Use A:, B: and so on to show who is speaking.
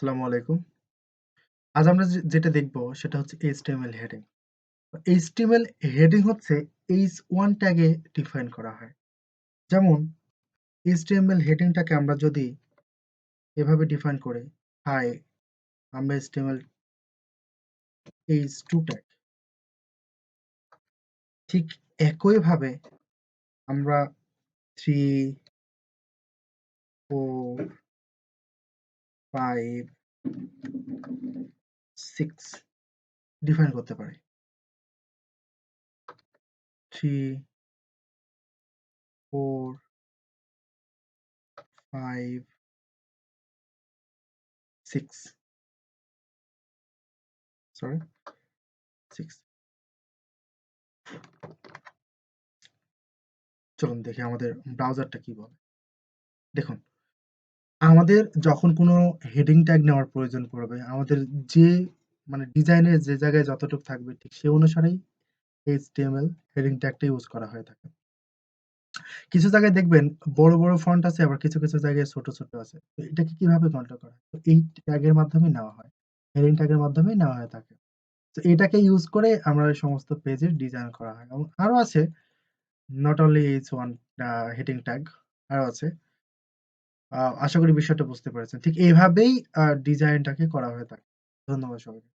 A: আসসালামু আলাইকুম। আজ আমরা যেটা দেখব সেটা হচ্ছে HTML হেডিং। HTML হেডিং হচ্ছে H1 ট্যাগে ডিফাইন করা হয়। যেমন HTML হেডিংটাকে আমরা যদি এভাবে ডিফাইন করি, হাই আমরা HTML H2 ট্যাগ। ঠিক একইভাবে আমরা 3, 4, 5, 6 ডিফাইন করতে পারি। 3, 4, 5, 6 সরি 6 চলুন দেখি আমাদের ব্রাউজারটা কি বলে। দেখুন, আমাদের যখন কোনো হেডিং ট্যাগ নেওয়ার প্রয়োজন পড়বে, আমাদের যে ডিজাইনের যে জায়গায় যতটুকু থাকবে ঠিক সে অনুসারেই HTML হেডিং ট্যাগটা ইউজ করা হয়ে থাকে। কিছু জায়গায় দেখবেন বড়, বড় ফন্ট আছে, আবার কিছু, কিছু জায়গায় ছোট, ছোট আছে। তো এটাকে কিভাবে কন্ট্রোল করা হয়? তো এই ট্যাগের মাধ্যমেই নেওয়া হয়। হেডিং ট্যাগের মাধ্যমেই নেওয়া হয়ে থাকে। তো এটাকে ইউজ করে আমরা এই সমস্ত পেজের ডিজাইন করা হয়। এবং আরো আছে not only H1 heading tag আরো আছে। আশা করি বিষয়টা বুঝতে পেরেছেন। ঠিক এভাবেই ডিজাইনটাকে করা হয়ে থাকে। ধন্যবাদ সবাইকে।